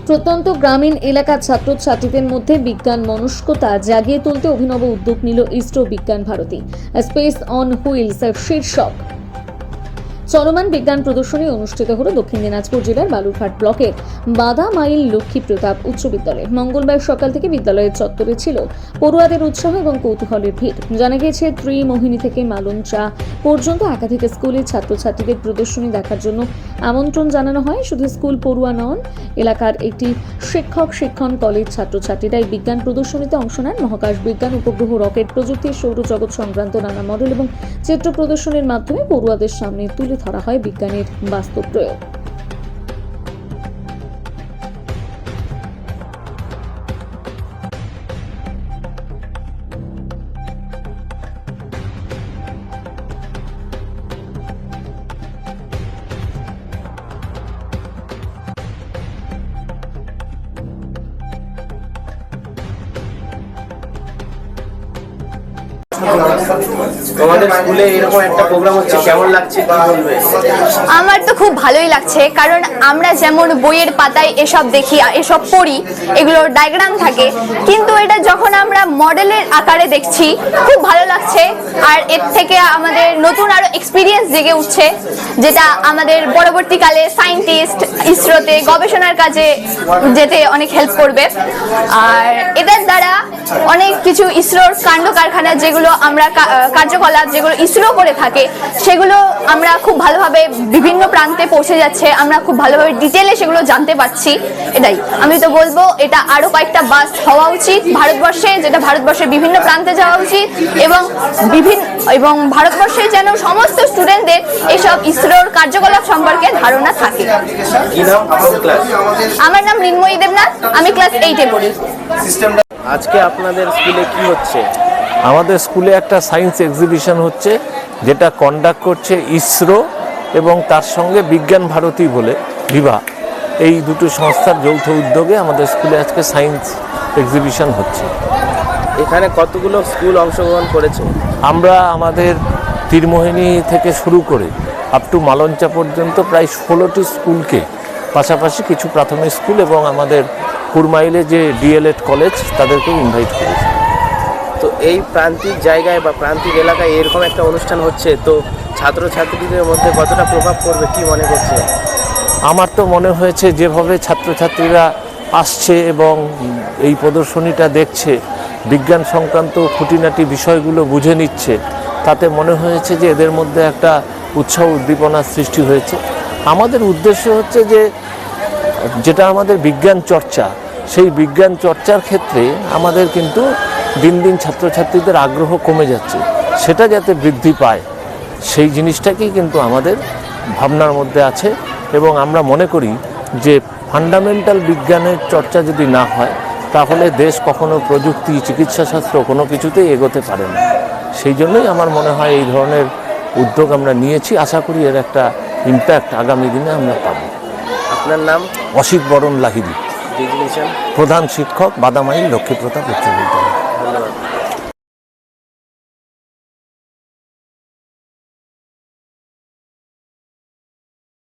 প্রত্যন্ত গ্রামীণ এলাকার ছাত্রছাত্রীদের মধ্যে বিজ্ঞান মনস্কতা জাগিয়ে তুলতে অভিনব উদ্যোগ নিল ইসরো বিজ্ঞান ভারতী। স্পেস অন হুইলস শীর্ষক চলমান বিজ্ঞান প্রদর্শনী অনুষ্ঠিত হল দক্ষিণ দিনাজপুর জেলার বালুরঘাট ব্লকের বাদামাইল লক্ষ্মী প্রতাপ উচ্চ বিদ্যালয়ে। মঙ্গলবার সকাল থেকে বিদ্যালয়ের চত্বরে ছিল পড়ুয়াদের উৎসাহ এবং কৌতূহলের ভিড়। জানা গিয়েছে ত্রিমোহিনী থেকে মালঞ্চা পর্যন্ত একাধিক স্কুলের ছাত্রছাত্রীদের প্রদর্শনী দেখার জন্য আমন্ত্রণ জানানো হয়। শুধু স্কুল পড়ুয়া নন, এলাকার একটি শিক্ষণ কলেজ ছাত্রছাত্রীরা এই বিজ্ঞান প্রদর্শনীতে অংশ নেন। মহাকাশ বিজ্ঞান, উপগ্রহ, রকেট প্রযুক্তি, সৌরজগৎ সংক্রান্ত নানা মডেল এবং চিত্র প্রদর্শনীর মাধ্যমে পড়ুয়াদের সামনে তুলে ধরা হয় বিজ্ঞানের বাস্তব প্রয়োগ। তোমাদের স্কুলে এরকম একটা প্রোগ্রাম হচ্ছে, কেমন লাগছে, কি বলবে? আমার তো খুব ভালোই লাগছে, কারণ আমরা যেমন বইয়ের পাতায় এসব দেখি, এসব পড়ি, এগুলোর ডায়াগ্রাম থাকে, কিন্তু এটা যখন আমরা মডেলের আকারে দেখছি খুব ভালো লাগছে। আর এর থেকে আমাদের নতুন আরো এক্সপিরিয়েন্স জেগে উঠছে, যেটা আমাদের পরবর্তীকালে সায়েন্টিস্ট ইসরোতে গবেষণার কাজে যেতে অনেক হেল্প করবে। আর এটার দ্বারা অনেক কিছু ইসরোর কাণ্ড কারখানা, যেগুলো আমরা কার্যকলাপ যেগুলো ইসরো করে থাকে, সেগুলো আমরা খুব ভালোভাবে বিভিন্ন প্রান্তে পৌঁছে যাচ্ছে, আমরা খুব ভালোভাবে ডিটেলে সেগুলো জানতে পারছি। এটাই আমি তো বলবো, এটা আরো কয়েকটা বাস হওয়া উচিত ভারতবর্ষে, যেটা ভারতবর্ষের বিভিন্ন প্রান্তে যাওয়া উচিত, এবং ভারতবর্ষে যেন সমস্ত স্টুডেন্টদের এসব ইসরোর কার্যকলাপ সম্পর্কে ধারণা থাকে। আমার নাম মৃন্ময়ী দেবনাথ, আমি ক্লাস 8-এ পড়ি। আজকে আপনাদের স্কুলে কি হচ্ছে? আমাদের স্কুলে একটা সায়েন্স এক্সিবিশন হচ্ছে, যেটা কন্ডাক্ট করছে ইসরো এবং তার সঙ্গে বিজ্ঞান ভারতী বলে বিভাগ, এই দুটো সংস্থার যৌথ উদ্যোগে আমাদের স্কুলে আজকে সায়েন্স এক্সিবিশন হচ্ছে। এখানে কতগুলো স্কুল অংশগ্রহণ করেছে? আমরা আমাদের তীরমোহিনী থেকে শুরু করে আপ টু মালঞ্চা পর্যন্ত প্রায় 16টি স্কুলকে, পাশাপাশি কিছু প্রাথমিক স্কুল এবং আমাদের কুরমাইলে যে ডিএলএড কলেজ, তাদেরকে ইনভাইট করেছি। তো এই প্রান্তিক জায়গায় বা প্রান্তিক এলাকায় এরকম একটা অনুষ্ঠান হচ্ছে, তো ছাত্রছাত্রীদের মধ্যে কতটা প্রভাব পড়বে, কি মনে করছে? আমার তো মনে হয়েছে যেভাবে ছাত্রছাত্রীরা আসছে এবং এই প্রদর্শনীটা দেখছে, বিজ্ঞান সংক্রান্ত খুঁটিনাটি বিষয়গুলো বুঝে নিচ্ছে, তাতে মনে হয়েছে যে এদের মধ্যে একটা উৎসাহ উদ্দীপনার সৃষ্টি হয়েছে। আমাদের উদ্দেশ্য হচ্ছে যে যেটা আমাদের বিজ্ঞান চর্চা, সেই বিজ্ঞান চর্চার ক্ষেত্রে আমাদের কিন্তু দিন দিন ছাত্রছাত্রীদের আগ্রহ কমে যাচ্ছে, সেটা যাতে বৃদ্ধি পায় সেই জিনিসটাকেই কিন্তু আমাদের ভাবনার মধ্যে আছে। এবং আমরা মনে করি যে ফান্ডামেন্টাল বিজ্ঞানের চর্চা যদি না হয়, তাহলে দেশ কখনো প্রযুক্তি, চিকিৎসাশাস্ত্র কোনো কিছুতেই এগোতে পারে না। সেই জন্যই আমার মনে হয় এই ধরনের উদ্যোগ আমরা নিয়েছি। আশা করি এর একটা ইম্প্যাক্ট আগামী দিনে আমরা পাব। আপনার নাম? অসিত বরণ লাহিড়ী, ডিজিগনেশন? প্রধান শিক্ষক, বাদামাইল লক্ষ্মী প্রতাপ উচ্চ বিদ্যালয়। ধন্যবাদ।